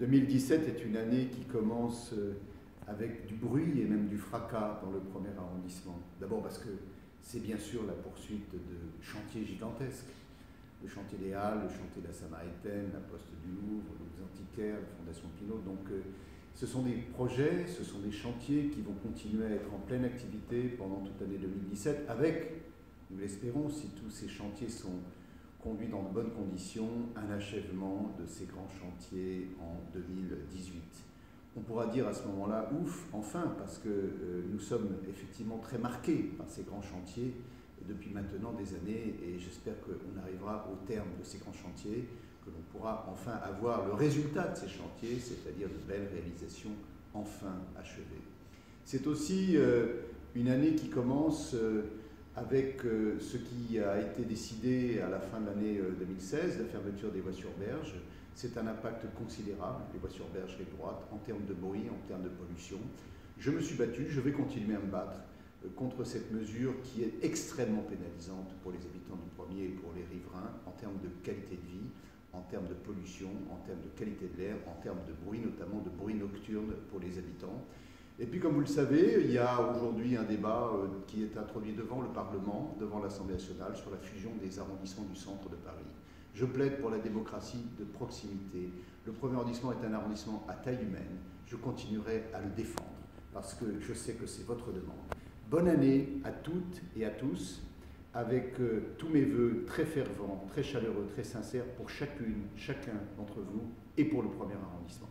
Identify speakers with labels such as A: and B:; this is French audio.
A: 2017 est une année qui commence avec du bruit et même du fracas dans le premier arrondissement. D'abord parce que c'est bien sûr la poursuite de chantiers gigantesques. Le chantier des Halles, le chantier de la Samaritaine, la Poste du Louvre, les Antiquaires, la Fondation Pinault. Donc ce sont des projets, ce sont des chantiers qui vont continuer à être en pleine activité pendant toute l'année 2017 avec, nous l'espérons, si tous ces chantiers sont conduit dans de bonnes conditions, un achèvement de ces grands chantiers en 2018. On pourra dire à ce moment-là, ouf, enfin, parce que nous sommes effectivement très marqués par ces grands chantiers depuis maintenant des années, et j'espère qu'on arrivera au terme de ces grands chantiers, que l'on pourra enfin avoir le résultat de ces chantiers, c'est-à-dire de belles réalisations enfin achevées. C'est aussi une année qui commence avec ce qui a été décidé à la fin de l'année 2016, la fermeture des voies sur berge. C'est un impact considérable, les voies sur berge et droite, en termes de bruit, en termes de pollution. Je me suis battu, je vais continuer à me battre contre cette mesure qui est extrêmement pénalisante pour les habitants du premier et pour les riverains, en termes de qualité de vie, en termes de pollution, en termes de qualité de l'air, en termes de bruit, notamment de bruit nocturne pour les habitants. Et puis, comme vous le savez, il y a aujourd'hui un débat qui est introduit devant le Parlement, devant l'Assemblée nationale, sur la fusion des arrondissements du centre de Paris. Je plaide pour la démocratie de proximité. Le premier arrondissement est un arrondissement à taille humaine. Je continuerai à le défendre, parce que je sais que c'est votre demande. Bonne année à toutes et à tous, avec tous mes vœux très fervents, très chaleureux, très sincères pour chacune, chacun d'entre vous et pour le premier arrondissement.